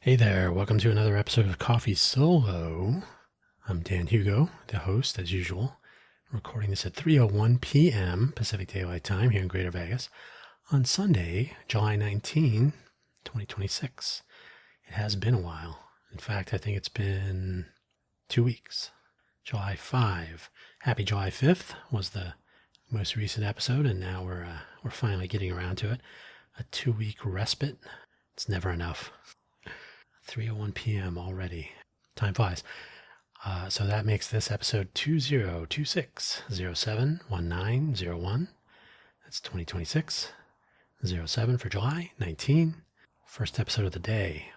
Hey there, welcome to another episode of KoFi Solo. I'm Dan Hugo, the host as usual. I'm recording this at 3:01 p.m. Pacific Daylight Time here in Greater Vegas on Sunday, July 19, 2026. It has been a while. In fact, I think it's been 2 weeks. July 5. Happy July 5th was the most recent episode, and now we're finally getting around to it. A 2-week respite. It's never enough. 3:01 p.m. already. Time flies. So that makes this episode 2026-07-1901. That's 2026. 07 for July 19. First episode of the day.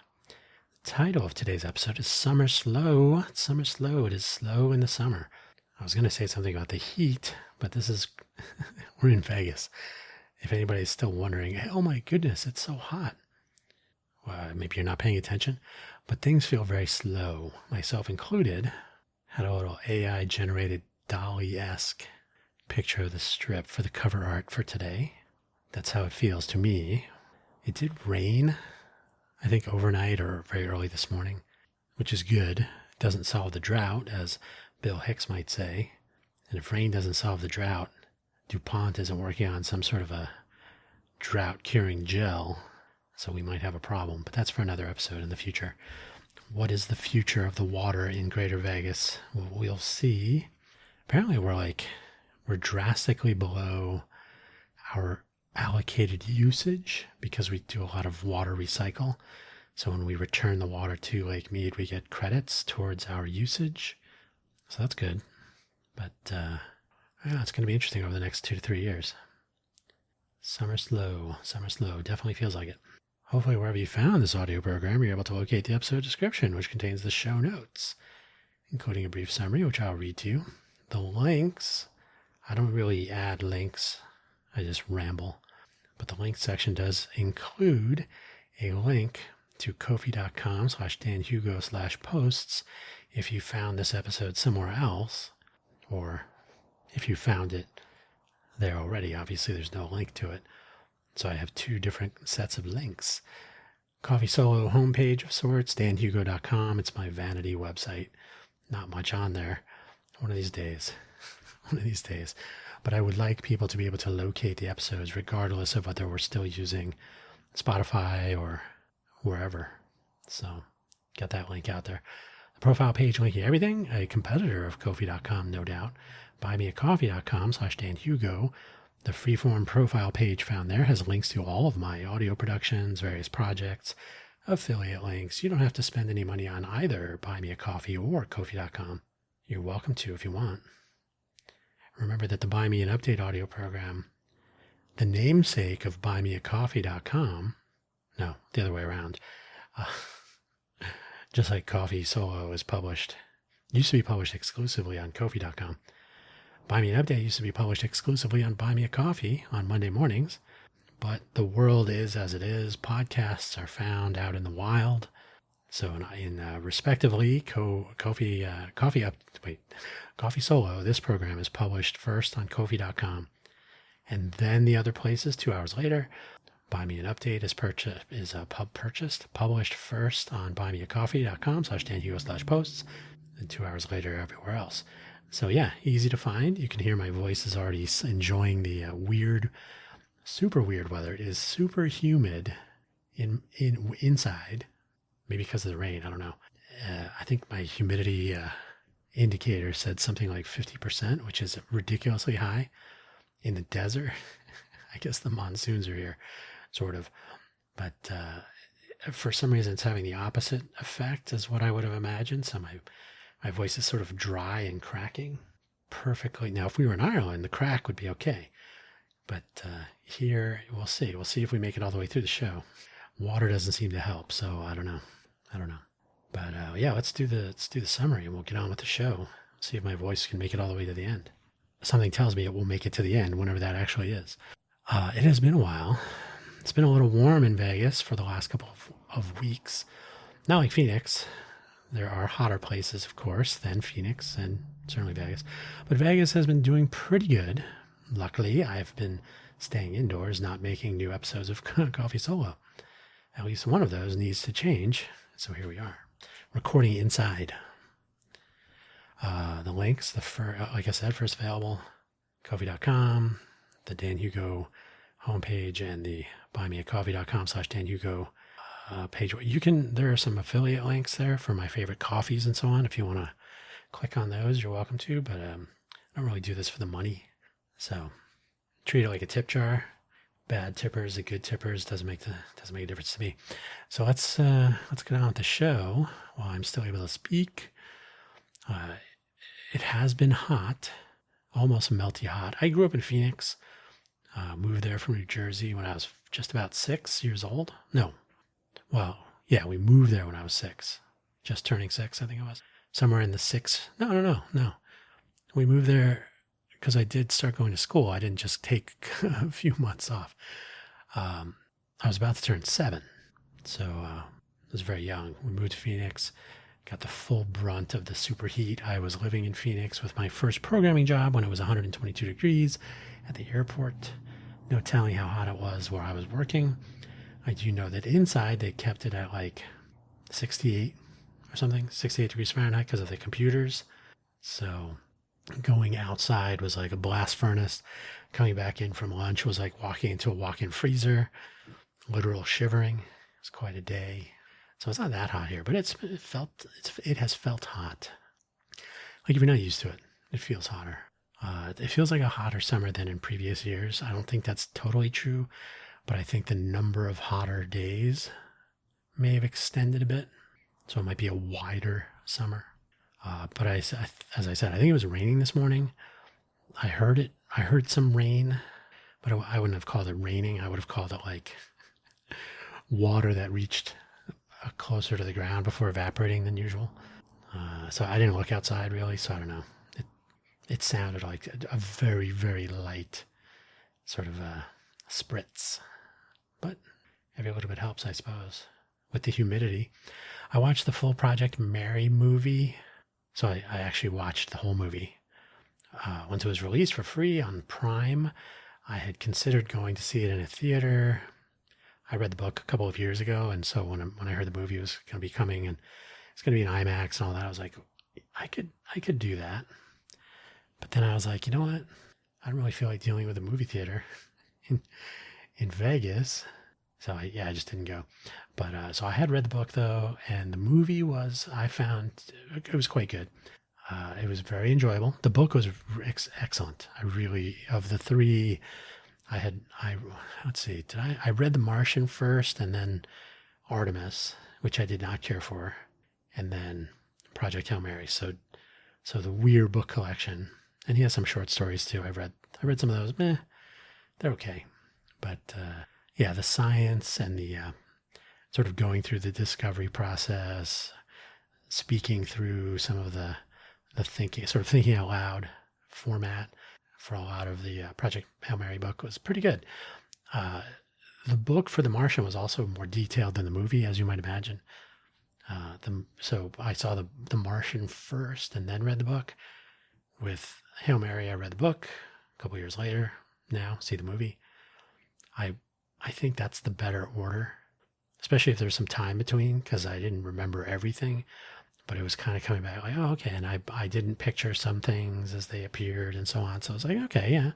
The title of today's episode is Summer Slow. It's summer slow. It is slow in the summer. I was going to say something about the heat, but this is, we're in Vegas. If anybody's still wondering, oh my goodness, it's so hot. Maybe you're not paying attention, but things feel very slow, myself included. Had a little AI-generated Dali-esque picture of the strip for the cover art for today. That's how it feels to me. It did rain, I think overnight or very early this morning, which is good. It doesn't solve the drought, as Bill Hicks might say. And if rain doesn't solve the drought, DuPont isn't working on some sort of a drought-curing gel. So we might have a problem, but that's for another episode in the future. What is the future of the water in Greater Vegas? Well, we'll see. Apparently we're drastically below our allocated usage because we do a lot of water recycle. So when we return the water to Lake Mead, we get credits towards our usage. So that's good. But yeah, it's going to be interesting over the next 2 to 3 years. Summer slow, definitely feels like it. Hopefully, wherever you found this audio program, you're able to locate the episode description, which contains the show notes, including a brief summary, which I'll read to you. The links, I don't really add links, I just ramble. But the link section does include a link to kofi.com/danhugo/posts if you found this episode somewhere else, or if you found it there already. Obviously, there's no link to it. So I have 2 different sets of links. KoFi Solo homepage of sorts, danhugo.com. It's my vanity website. Not much on there. One of these days. But I would like people to be able to locate the episodes regardless of whether we're still using Spotify or wherever. So get that link out there. The profile page linking everything. A competitor of Kofi.com, no doubt. buymeacoffee.com/danhugo. The freeform profile page found there has links to all of my audio productions, various projects, affiliate links. You don't have to spend any money on either Buy Me a Coffee or Kofi.com. You're welcome to if you want. Remember that the Buy Me an Update audio program, the namesake of buymeacoffee.com, no, the other way around, just like KoFi Solo is used to be published exclusively on Kofi.com. Buy Me an Update used to be published exclusively on Buy Me a Coffee on Monday mornings, but the world is as it is. Podcasts are found out in the wild. So respectively, KoFi Solo, this program is published first on Kofi.com, and then the other places 2 hours later. Buy Me an Update is published first on buymeacoffee.com/danhugo/posts, and 2 hours later everywhere else. So yeah, easy to find. You can hear my voice is already enjoying the super weird weather. It is super humid inside, maybe because of the rain. I don't know. I think my humidity indicator said something like 50%, which is ridiculously high in the desert. I guess the monsoons are here, sort of. But for some reason, it's having the opposite effect as what I would have imagined. So my voice is sort of dry and cracking perfectly. Now, if we were in Ireland, the crack would be okay. But here, we'll see. We'll see if we make it all the way through the show. Water doesn't seem to help, so I don't know. But yeah, let's do the summary and we'll get on with the show. See if my voice can make it all the way to the end. Something tells me it will make it to the end, whenever that actually is. It has been a while. It's been a little warm in Vegas for the last couple of weeks. Not like Phoenix. There are hotter places, of course, than Phoenix and certainly Vegas. But Vegas has been doing pretty good. Luckily, I've been staying indoors, not making new episodes of KoFi Solo. At least one of those needs to change, So here we are, recording inside. The links, like I said, first available, KoFi.com, the Dan Hugo homepage, and the buymeacoffee.com/Dan Hugo page. There are some affiliate links there for my favorite coffees and so on. If you want to click on those, you're welcome to, but I don't really do this for the money. So treat it like a tip jar. Bad tippers, the good tippers, doesn't make a difference to me. So let's get on with the show while I'm still able to speak. It has been hot, almost melty hot. I grew up in Phoenix, moved there from New Jersey when I was just about 6 years old. No, well, yeah, we moved there when I was 6, just turning 6, I think it was. Somewhere in the 6. No. We moved there because I did start going to school. I didn't just take a few months off. I was about to turn 7, so I was very young. We moved to Phoenix, got the full brunt of the superheat. I was living in Phoenix with my first programming job when it was 122 degrees at the airport. No telling how hot it was where I was working. I do know that inside they kept it at like 68 or something, 68 degrees Fahrenheit because of the computers. So going outside was like a blast furnace. Coming back in from lunch was like walking into a walk-in freezer, literal shivering. It was quite a day. So it's not that hot here, but it has felt hot. Like if you're not used to it, it feels hotter. It feels like a hotter summer than in previous years. I don't think that's totally true, but I think the number of hotter days may have extended a bit. So it might be a wider summer. But as I said, I think it was raining this morning. I heard it. I heard some rain, but I wouldn't have called it raining. I would have called it like water that reached closer to the ground before evaporating than usual. So I didn't look outside really, so I don't know. It sounded like a very, very light sort of spritz, but every little bit helps, I suppose. With the humidity, I watched the full Project Mary movie. So I actually watched the whole movie. Once it was released for free on Prime, I had considered going to see it in a theater. I read the book a couple of years ago, and so when I heard the movie was going to be coming and it's going to be in IMAX and all that, I was like, I could do that. But then I was like, you know what? I don't really feel like dealing with a movie theater in Vegas. So I just didn't go. But so I had read the book though, and the movie I found it was quite good. It was very enjoyable. The book was excellent. Of the three, let's see, I read The Martian first and then Artemis, which I did not care for, and then Project Hail Mary. So the Weir book collection, and he has some short stories too. I read some of those. They're okay. But yeah, the science and the sort of going through the discovery process, speaking through some of the thinking, sort of thinking out loud format for a lot of the Project Hail Mary book was pretty good. The book for The Martian was also more detailed than the movie, as you might imagine. So I saw the Martian first and then read the book. With Hail Mary, I read the book a couple years later. Now see the movie. I think that's the better order, especially if there's some time between, because I didn't remember everything, but it was kind of coming back like, oh, okay. And I didn't picture some things as they appeared and so on. So I was like, okay, yeah,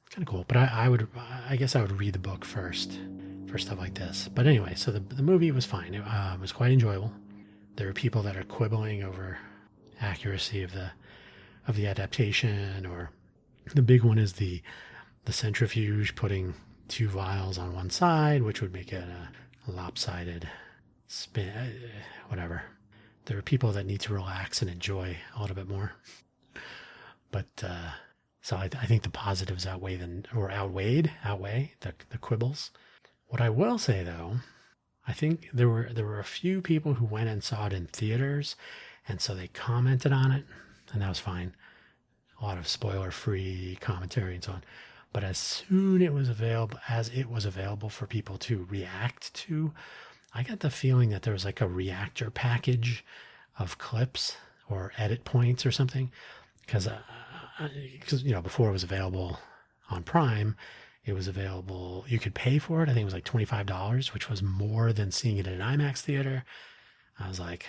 it's kind of cool. But I guess I would read the book first for stuff like this. But anyway, so the movie was fine. It was quite enjoyable. There are people that are quibbling over accuracy of the adaptation, or the big one is the centrifuge putting 2 vials on one side, which would make it a lopsided spin, whatever. There are people that need to relax and enjoy a little bit more. But so I think the positives outweigh the quibbles. What I will say though, I think there were a few people who went and saw it in theaters, and so they commented on it, and that was fine. A lot of spoiler-free commentary and so on. But as it was available for people to react to, I got the feeling that there was like a reactor package of clips or edit points or something. Because before it was available on Prime, it was available, you could pay for it. I think it was like $25, which was more than seeing it in an IMAX theater. I was like,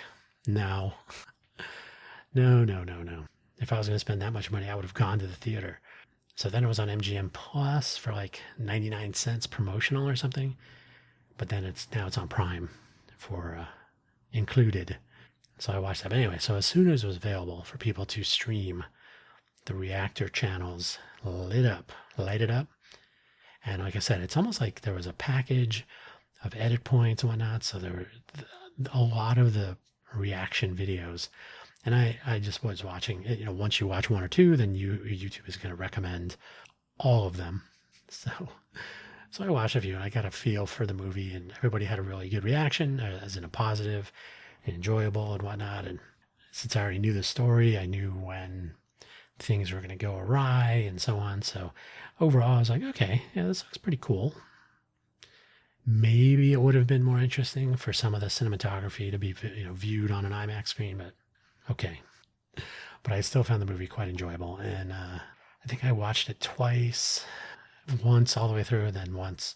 no, no, no, no, no. If I was going to spend that much money, I would have gone to the theater. So then it was on MGM Plus for like 99 cents promotional or something. But then now it's on Prime for included. So I watched that. But anyway, so as soon as it was available for people to stream, the reactor channels lighted up. And like I said, it's almost like there was a package of edit points and whatnot. So there were a lot of the reaction videos. And I just was watching, once you watch one or two, then YouTube is going to recommend all of them. So I watched a few and I got a feel for the movie, and everybody had a really good reaction, as in a positive and enjoyable and whatnot. And since I already knew the story, I knew when things were going to go awry and so on. So overall, I was like, okay, yeah, this looks pretty cool. Maybe it would have been more interesting for some of the cinematography to be, viewed on an IMAX screen, but okay. But I still found the movie quite enjoyable, and I think I watched it twice, once all the way through, and then once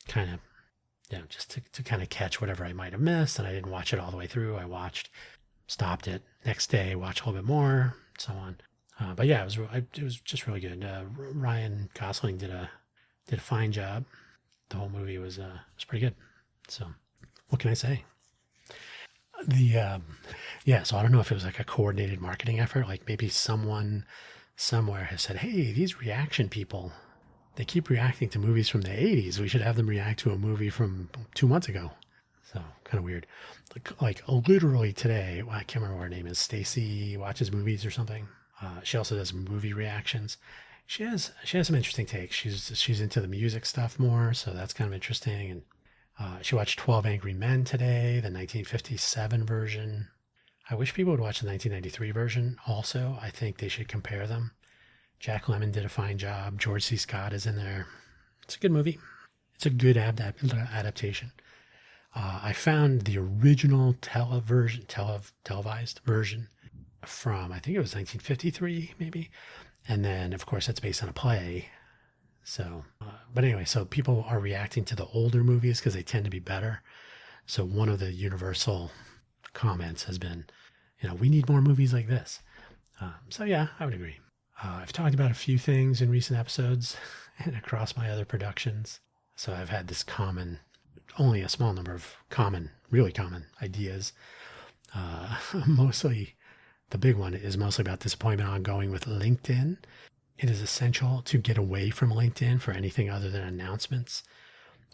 kind of, just to kind of catch whatever I might have missed. And I didn't watch it all the way through. I stopped it next day, watched a little bit more, so on. But yeah, it was just really good. Ryan Gosling did a fine job. The whole movie was pretty good. So what can I say? So I don't know if it was like a coordinated marketing effort, like maybe someone somewhere has said, hey, these reaction people, they keep reacting to movies from the 80s. We should have them react to a movie from 2 months ago. So kind of weird. Like literally today, I can't remember what her name is. Stacy watches movies or something. She also does movie reactions. She has some interesting takes. She's into the music stuff more, so that's kind of interesting. And she watched 12 Angry Men today, the 1957 version. I wish people would watch the 1993 version also. I think they should compare them. Jack Lemmon did a fine job. George C. Scott is in there. It's a good movie. It's a good adaptation. I found the original televised version from, I think it was 1953, maybe. And then, of course, that's based on a play. So, but anyway, so people are reacting to the older movies because they tend to be better. So one of the universal comments has been, we need more movies like this. So yeah, I would agree. I've talked about a few things in recent episodes and across my other productions. So I've had this only a small number of really common ideas. Mostly, the big one is mostly about disappointment ongoing with LinkedIn. It is essential to get away from LinkedIn for anything other than announcements.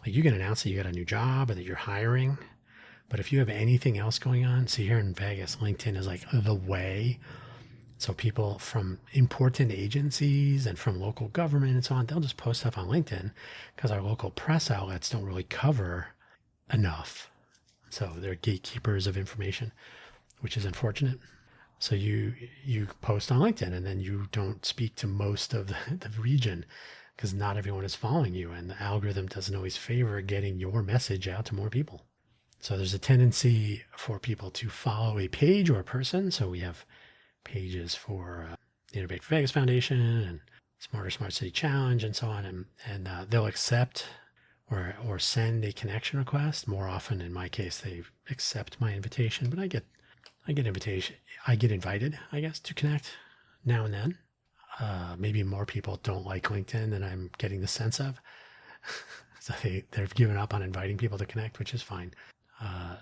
Like, you can announce that you got a new job or that you're hiring, but if you have anything else going on, see, here in Vegas, LinkedIn is like the way. So people from important agencies and from local government and so on, they'll just post stuff on LinkedIn because our local press outlets don't really cover enough. So they're gatekeepers of information, which is unfortunate. So you post on LinkedIn and then you don't speak to most of the region because not everyone is following you, and the algorithm doesn't always favor getting your message out to more people. So there's a tendency for people to follow a page or a person. So we have pages for the Innovate for Vegas Foundation and Smarter Smart City Challenge and so on, and they'll accept or send a connection request. More often, in my case, they accept my invitation, but I get invited, I guess, to connect now and then. Maybe more people don't like LinkedIn than I'm getting the sense of. So they've given up on inviting people to connect, which is fine.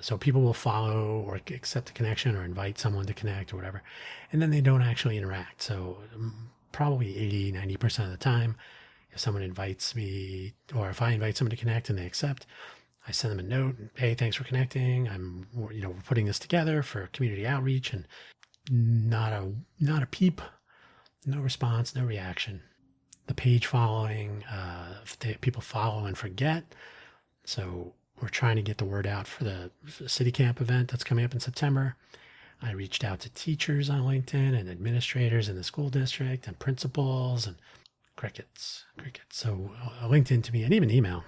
So people will follow or accept a connection or invite someone to connect or whatever, and then they don't actually interact. So probably 80-90% of the time, if someone invites me, or if I invite someone to connect and they accept, I send them a note. Hey, thanks for connecting. We're putting this together for community outreach, and not a peep, no response, no reaction. The page following, people follow and forget. So we're trying to get the word out for the City Camp event that's coming up in September. I reached out to teachers on LinkedIn and administrators in the school district and principals, and crickets. So LinkedIn to me, and even email,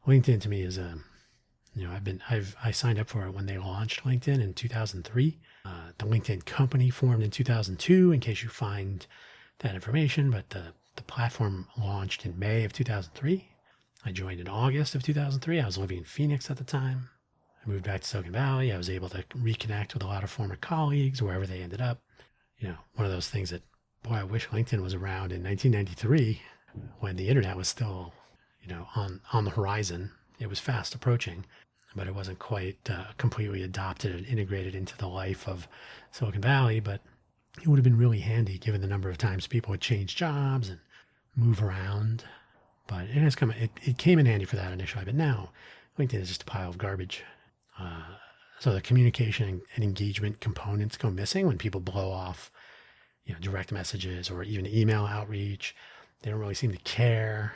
LinkedIn to me is I signed up for it when they launched LinkedIn in 2003. The LinkedIn company formed in 2002, in case you find that information, but the platform launched in May of 2003. I joined in August of 2003. I was living in Phoenix at the time. I moved back to Silicon Valley. I was able to reconnect with a lot of former colleagues wherever they ended up. One of those things that, boy, I wish LinkedIn was around in 1993 when the internet was still, on the horizon. It was fast approaching, but it wasn't quite completely adopted and integrated into the life of Silicon Valley. But it would have been really handy given the number of times people would change jobs and move around. But it came in handy for that initially. But now LinkedIn is just a pile of garbage. So the communication and engagement components go missing when people blow off, direct messages or even email outreach. They don't really seem to care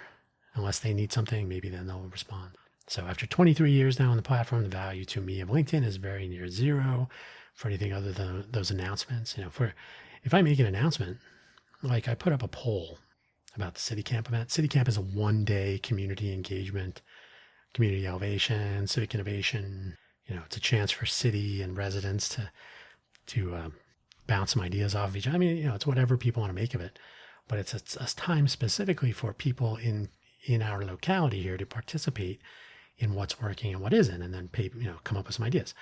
unless they need something. Maybe then they'll respond. So after 23 years now on the platform, the value to me of LinkedIn is very near zero for anything other than those announcements. If I make an announcement, like I put up a poll about the City Camp event. City Camp is a one-day community engagement, community elevation, civic innovation. It's a chance for city and residents to bounce some ideas off of each other. I mean, it's whatever people want to make of it, but it's a time specifically for people in our locality here to participate in what's working and what isn't, and then come up with some ideas.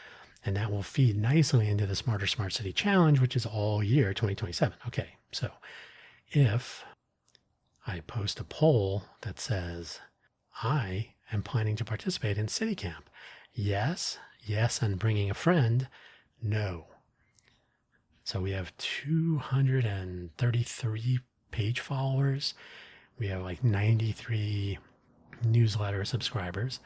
And that will feed nicely into the Smarter Smart City Challenge, which is all year 2027. Okay, so if I post a poll that says, I am planning to participate in City Camp. Yes, and bringing a friend. No. So we have 233 page followers. We have like 93 newsletter subscribers.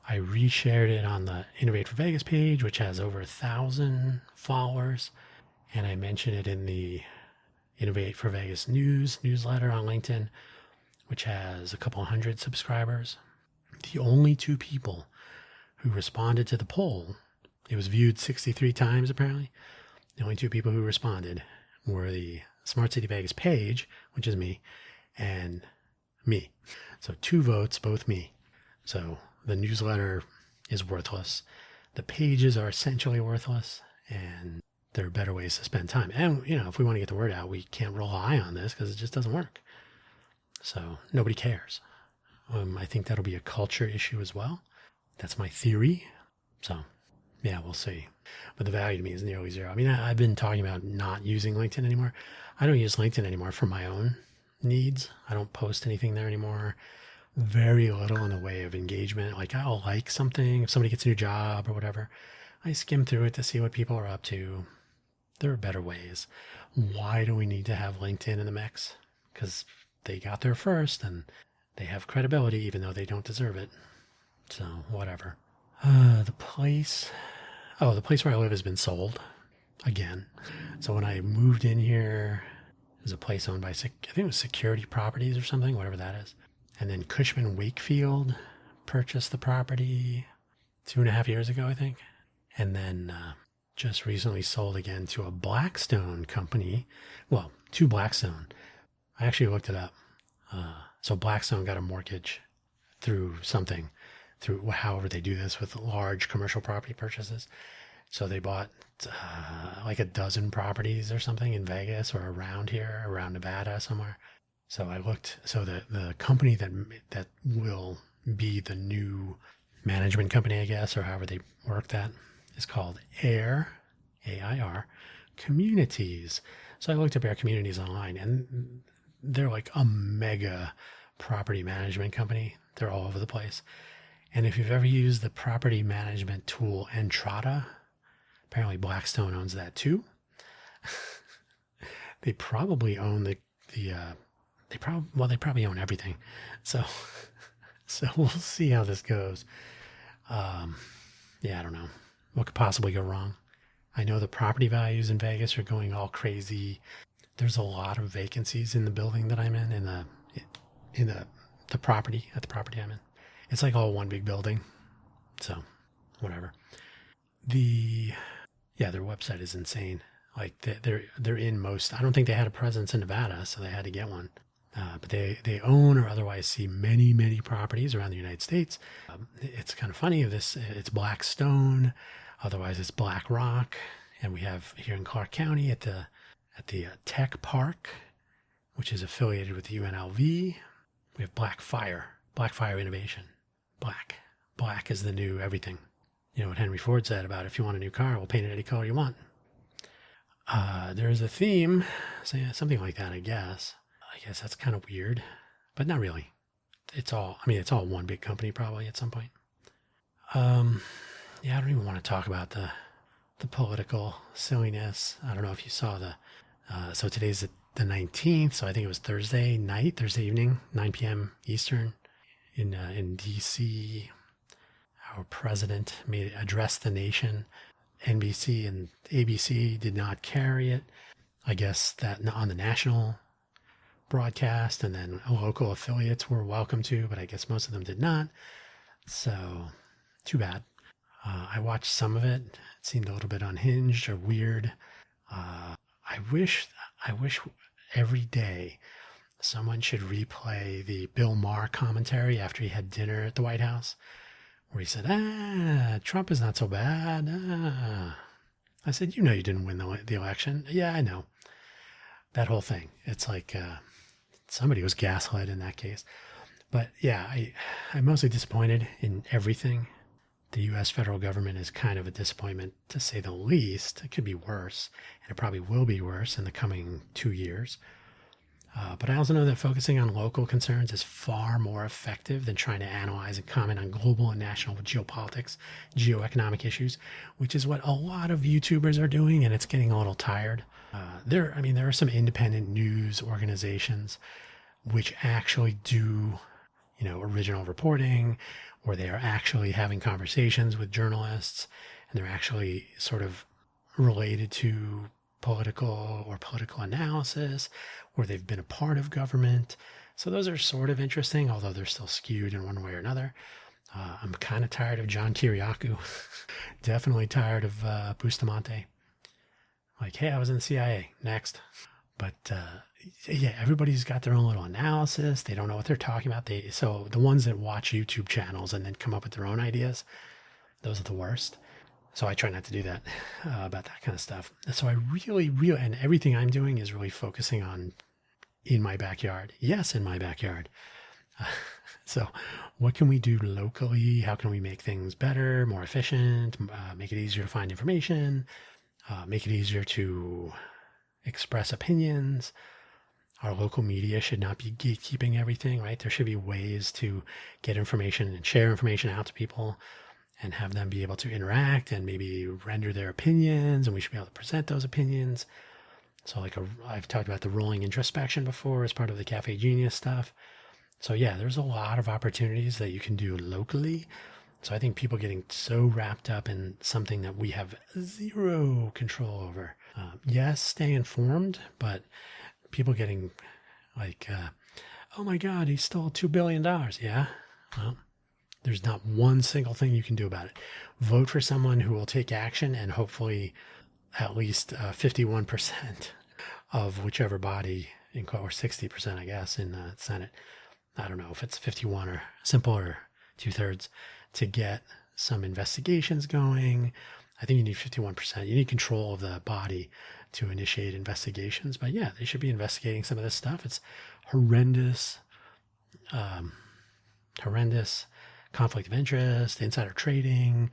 I reshared it on the Innovate for Vegas page, which has over 1,000 followers. And I mentioned it in the Innovate for Vegas newsletter on LinkedIn, which has a couple hundred subscribers. The only two people who responded to the poll, it was viewed 63 times apparently. The only two people who responded were the Smart City Vegas page, which is me, and me. So 2 votes, both me. So the newsletter is worthless. The pages are essentially worthless, and there are better ways to spend time. And, if we want to get the word out, we can't rely on this because it just doesn't work. So nobody cares. I think that'll be a culture issue as well. That's my theory. So, yeah, we'll see. But the value to me is nearly zero. I mean, I've been talking about not using LinkedIn anymore. I don't use LinkedIn anymore for my own needs. I don't post anything there anymore. Very little in the way of engagement. Like, I'll like something. If somebody gets a new job or whatever, I skim through it to see what people are up to. There are better ways. Why do we need to have LinkedIn in the mix? Because they got there first and they have credibility even though they don't deserve it. So whatever. The place where I live has been sold again. So when I moved in here, it was a place owned by, I think it was Security Properties or something, whatever that is. And then Cushman Wakefield purchased the property 2.5 years ago, I think. And then just recently sold again to a Blackstone company. Well, to Blackstone. I actually looked it up. So Blackstone got a mortgage through however they do this with large commercial property purchases. So they bought like a dozen properties or something in Vegas or around here, around Nevada somewhere. So I looked, so the company that will be the new management company, I guess, or however they work that, is called AIR, A-I-R, Communities. So I looked up AIR Communities online, and they're like a mega property management company. They're all over the place. And if you've ever used the property management tool Entrata, apparently Blackstone owns that too. They probably own they probably own everything. So we'll see how this goes. Yeah, I don't know. What could possibly go wrong? I know the property values in Vegas are going all crazy. There's a lot of vacancies in the building that I'm in the property I'm in. It's like all one big building. So, whatever. Their website is insane. Like they're in most. I don't think they had a presence in Nevada, so they had to get one. But they own or otherwise see many, many properties around the United States. It's kind of funny. It's Blackstone, otherwise it's BlackRock, and we have here in Clark County at the Tech Park, which is affiliated with the UNLV. We have Blackfire Innovation. Black is the new everything. You know what Henry Ford said about if you want a new car, we'll paint it any color you want. There's a theme, something like that, I guess. I guess that's kind of weird, but not really. It's all one big company probably at some point. Yeah, I don't even want to talk about the political silliness. I don't know if you saw so today's the 19th, so I think it was Thursday evening, 9 p.m. Eastern in D.C. Our president addressed the nation. NBC and ABC did not carry it. I guess that on the national broadcast, and then local affiliates were welcome to, but I guess most of them did not. So, too bad. I watched some of it. It seemed a little bit unhinged or weird. I wish every day someone should replay the Bill Maher commentary after he had dinner at the White House, where he said, Trump is not so bad. I said, you didn't win the election. Yeah, I know. That whole thing. It's like somebody was gaslit in that case. But yeah, I'm mostly disappointed in everything. The U.S. federal government is kind of a disappointment, to say the least. It could be worse, and it probably will be worse in the coming 2 years. But I also know that focusing on local concerns is far more effective than trying to analyze and comment on global and national geopolitics, geoeconomic issues, which is what a lot of YouTubers are doing, and it's getting a little tired. There are some independent news organizations which actually do, original reporting, where they are actually having conversations with journalists, and they're actually sort of related to political analysis, where they've been a part of government. So those are sort of interesting, although they're still skewed in one way or another. I'm kind of tired of John Kiriakou. Definitely tired of Bustamante. Like, hey, I was in the CIA. Next. But yeah, everybody's got their own little analysis. They don't know what they're talking about. So the ones that watch YouTube channels and then come up with their own ideas, those are the worst. So I try not to do that about that kind of stuff. So I really, and everything I'm doing is really focusing on in my backyard. Yes, in my backyard. So what can we do locally? How can we make things better, more efficient, make it easier to find information, make it easier to express opinions? Our local media should not be gatekeeping everything, right? There should be ways to get information and share information out to people and have them be able to interact and maybe render their opinions, and we should be able to present those opinions. So I've talked about the rolling introspection before as part of the Cafe Genius stuff. So yeah, there's a lot of opportunities that you can do locally. So I think people getting so wrapped up in something that we have zero control over. Yes, stay informed, but people getting like, oh my God, he stole $2 billion. Yeah, well, there's not one single thing you can do about it. Vote for someone who will take action, and hopefully at least 51% of whichever body, or 60%, I guess, in the Senate. I don't know if it's 51 or simple or 2/3 to get some investigations going. I think you need 51%. You need control of the body to initiate investigations. But yeah, they should be investigating some of this stuff. It's horrendous conflict of interest, insider trading,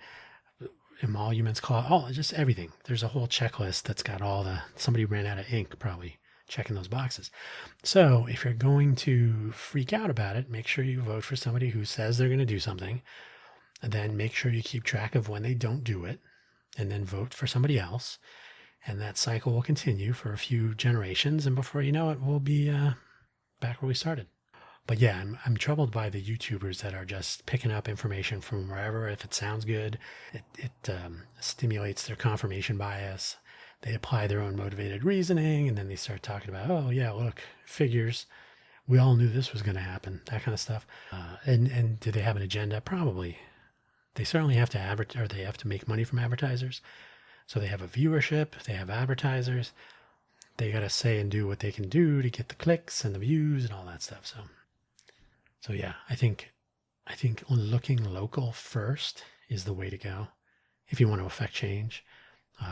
emoluments clause, just everything. There's a whole checklist that's got somebody ran out of ink probably checking those boxes. So if you're going to freak out about it, make sure you vote for somebody who says they're going to do something, and then make sure you keep track of when they don't do it, and then vote for somebody else. And that cycle will continue for a few generations, and before you know it, we'll be back where we started. But yeah, I'm troubled by the YouTubers that are just picking up information from wherever. If it sounds good, it stimulates their confirmation bias. They apply their own motivated reasoning, and then they start talking about, oh yeah, look, figures. We all knew this was going to happen, that kind of stuff. And do they have an agenda? Probably. They certainly have to advertise, or they have to make money from advertisers. So they have a viewership, they have advertisers. They got to say and do what they can do to get the clicks and the views and all that stuff. So yeah, I think looking local first is the way to go if you want to affect change.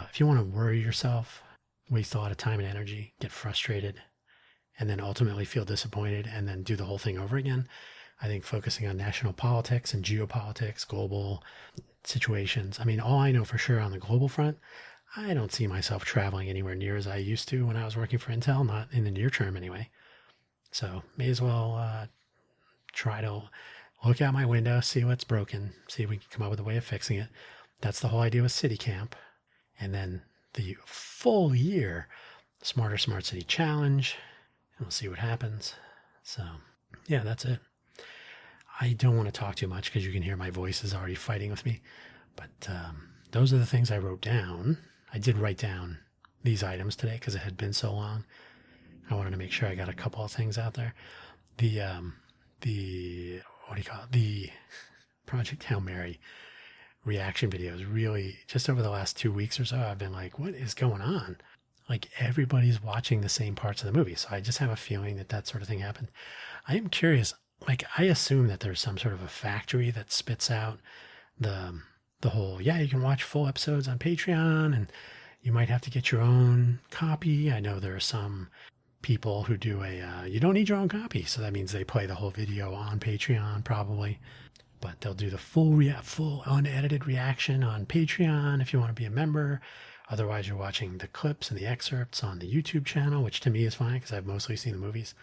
If you want to worry yourself, waste a lot of time and energy, get frustrated, and then ultimately feel disappointed and then do the whole thing over again, I think focusing on national politics and geopolitics, global situations. I mean, all I know for sure on the global front, I don't see myself traveling anywhere near as I used to when I was working for Intel, not in the near term anyway. So may as well try to look out my window, see what's broken, see if we can come up with a way of fixing it. That's the whole idea with City Camp. And then the full year Smarter Smart City Challenge, and we'll see what happens. So yeah, that's it. I don't want to talk too much because you can hear my voice is already fighting with me. But those are the things I wrote down. I did write down these items today because it had been so long. I wanted to make sure I got a couple of things out there. The what do you call it? The Project Hail Mary reaction videos really, just over the last 2 weeks or so, I've been like, what is going on? Like everybody's watching the same parts of the movie. So I just have a feeling that that sort of thing happened. I am curious. Like I assume that there's some sort of a factory that spits out the whole, yeah, you can watch full episodes on Patreon and you might have to get your own copy. I know there are some people who do you don't need your own copy. So that means they play the whole video on Patreon probably, but they'll do the full unedited reaction on Patreon if you want to be a member. Otherwise you're watching the clips and the excerpts on the YouTube channel, which to me is fine because I've mostly seen the movies.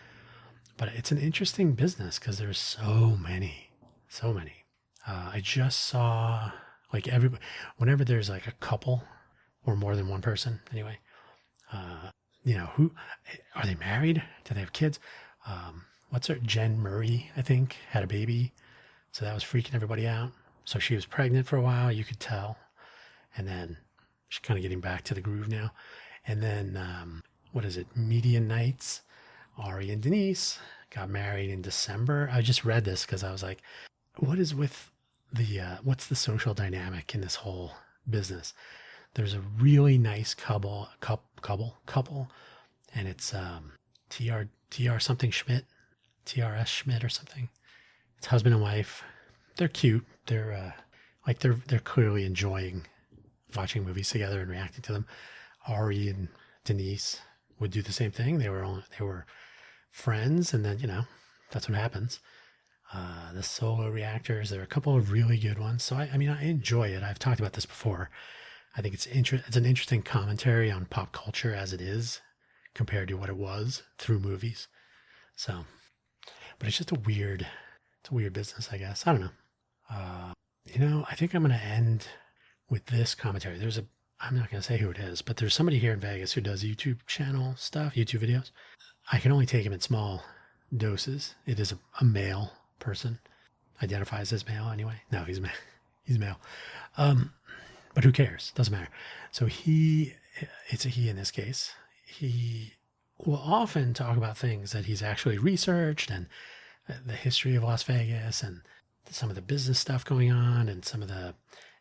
But it's an interesting business because there's so many. I just saw like whenever there's like a couple or more than one person anyway, who are they married? Do they have kids? What's her, Jen Murray, I think, had a baby. So that was freaking everybody out. So she was pregnant for a while, you could tell. And then she's kind of getting back to the groove now. And then, what is it? Media Nights. Ari and Denise got married in December. I just read this because I was like, what is with what's the social dynamic in this whole business? There's a really nice couple, and it's TR something Schmidt, TRS Schmidt or something. It's husband and wife. They're cute. They're they're clearly enjoying watching movies together and reacting to them. Ari and Denise would do the same thing. They were friends, and then that's what happens. The Solo reactors, there are a couple of really good ones. So I enjoy it. I've talked about this before. I think it's an interesting commentary on pop culture as it is compared to what it was through movies. So, but it's just a weird business, I guess. I don't know. I think I'm going to end with this commentary. I'm not going to say who it is, but there's somebody here in Vegas who does YouTube channel stuff, YouTube videos. I can only take him in small doses. It is a male person, identifies as male anyway. No, he's male. But who cares? Doesn't matter. So it's a he in this case. He will often talk about things that he's actually researched and the history of Las Vegas and some of the business stuff going on and some of the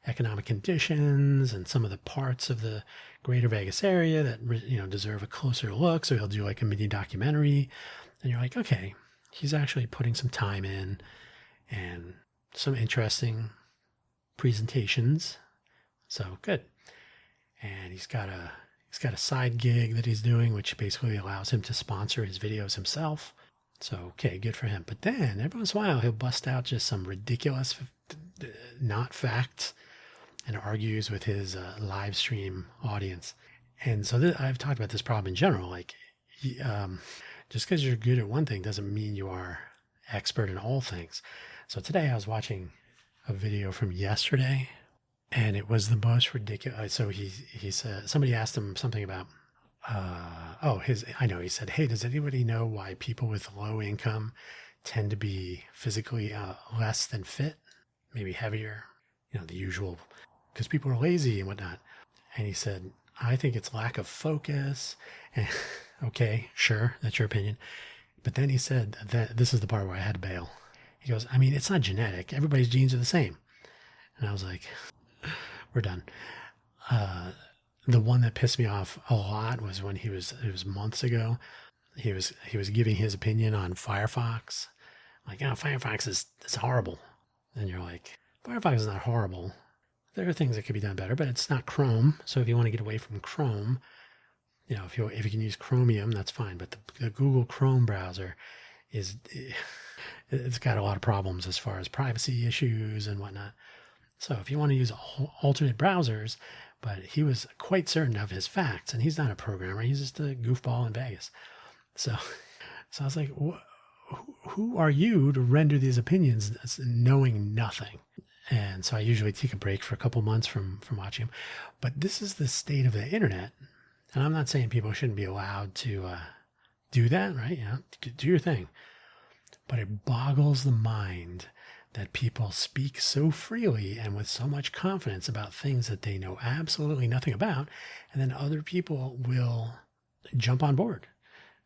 economic conditions and some of the parts of the greater Vegas area that, deserve a closer look. So he'll do like a mini documentary and you're like, okay, he's actually putting some time in and some interesting presentations. So good. And he's got a side gig that he's doing, which basically allows him to sponsor his videos himself. So, okay, good for him. But then every once in a while, he'll bust out just some ridiculous, not facts and argues with his live stream audience. And so I've talked about this problem in general. Like, just because you're good at one thing doesn't mean you are expert in all things. So today I was watching a video from yesterday, and it was the most ridiculous. So he said, somebody asked him something about, he said, hey, does anybody know why people with low income tend to be physically less than fit, maybe heavier, the usual, because people are lazy and whatnot. And he said, I think it's lack of focus. And okay, sure, that's your opinion. But then he said that this is the part where I had to bail. He goes, it's not genetic. Everybody's genes are the same. And I was like, we're done. The one that pissed me off a lot was when it was months ago. He was giving his opinion on Firefox. Like, Firefox is horrible. And you're like, Firefox is not horrible. There are things that could be done better, but it's not Chrome. So if you want to get away from Chrome, if you can use Chromium, that's fine. But the Google Chrome browser is it's got a lot of problems as far as privacy issues and whatnot. So if you want to use alternate browsers, but he was quite certain of his facts, and he's not a programmer, he's just a goofball in Vegas. So I was like, who are you to render these opinions knowing nothing? And so I usually take a break for a couple months from watching him. But this is the state of the internet. And I'm not saying people shouldn't be allowed to do that, right? Do your thing. But it boggles the mind that people speak so freely and with so much confidence about things that they know absolutely nothing about. And then other people will jump on board.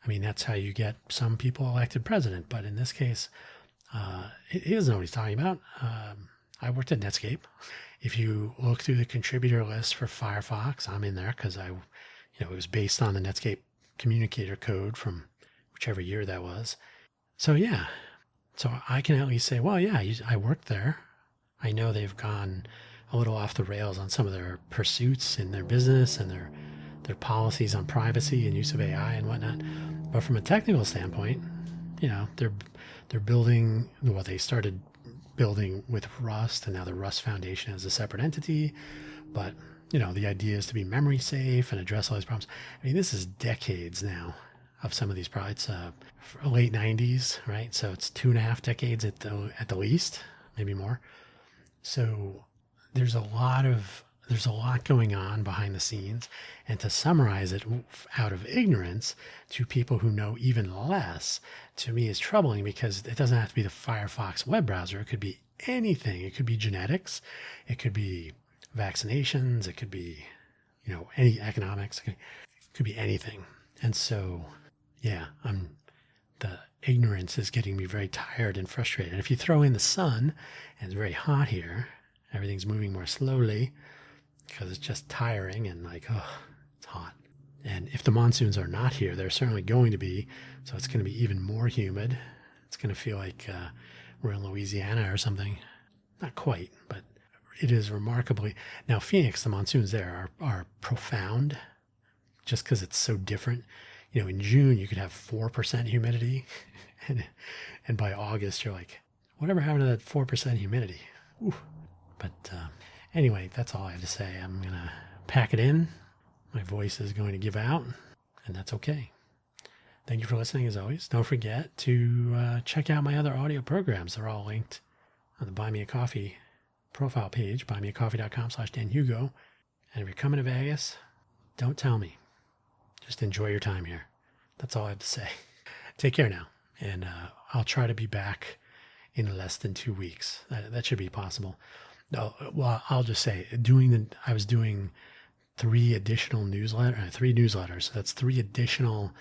I mean, that's how you get some people elected president. But in this case, he doesn't know what he's talking about. I worked at Netscape. If you look through the contributor list for Firefox, I'm in there because it was based on the Netscape communicator code from whichever year that was. So yeah, so I can at least say, well, yeah, I worked there. I know they've gone a little off the rails on some of their pursuits in their business and their policies on privacy and use of AI and whatnot. But from a technical standpoint, they're building, well, they started building with Rust, and now the Rust Foundation is a separate entity. But, the idea is to be memory safe and address all these problems. I mean, this is decades now of some of these products, late 90s, right? So it's 2.5 decades at the least, maybe more. So there's a lot going on behind the scenes, and to summarize it out of ignorance to people who know even less, to me is troubling, because it doesn't have to be the Firefox web browser. It could be anything. It could be genetics. It could be vaccinations. It could be, any economics. It could be anything. And so, yeah, the ignorance is getting me very tired and frustrated. And if you throw in the sun, and it's very hot here, everything's moving more slowly, because it's just tiring and it's hot. And if the monsoons are not here, they're certainly going to be. So it's going to be even more humid. It's going to feel like we're in Louisiana or something. Not quite, but it is remarkably. Now, Phoenix, the monsoons there are profound, just because it's so different. In June, you could have 4% humidity. And by August, you're like, whatever happened to that 4% humidity? Ooh. But anyway, that's all I have to say. I'm going to pack it in. My voice is going to give out, and that's okay. Thank you for listening, as always. Don't forget to check out my other audio programs. They're all linked on the Buy Me a Coffee profile page, buymeacoffee.com/DanHugo. And if you're coming to Vegas, don't tell me. Just enjoy your time here. That's all I have to say. Take care now, and I'll try to be back in less than 2 weeks. That should be possible. No, well, I'll just say, I was doing 3 newsletters. So that's 3 additional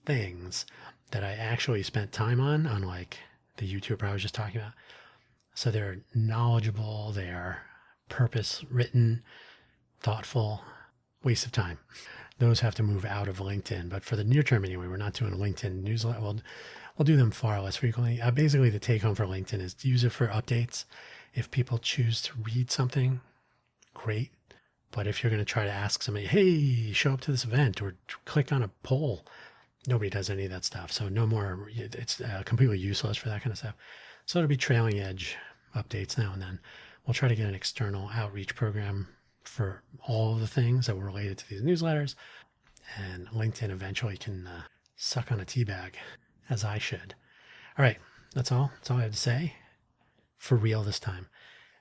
things that I actually spent time on like the YouTuber I was just talking about. So they're knowledgeable, they're purpose written, thoughtful, waste of time. Those have to move out of LinkedIn. But for the near term anyway, we're not doing a LinkedIn newsletter. We'll do them far less frequently. Basically, the take home for LinkedIn is to use it for updates. If people choose to read something, great. But if you're going to try to ask somebody, hey, show up to this event or click on a poll, nobody does any of that stuff. So no more, it's completely useless for that kind of stuff. So it'll be trailing edge updates now and then. We'll try to get an external outreach program for all of the things that were related to these newsletters. And LinkedIn eventually can suck on a tea bag, as I should. All right, that's all. That's all I have to say. For real this time.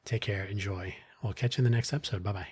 Take care. Enjoy. We'll catch you in the next episode. Bye-bye.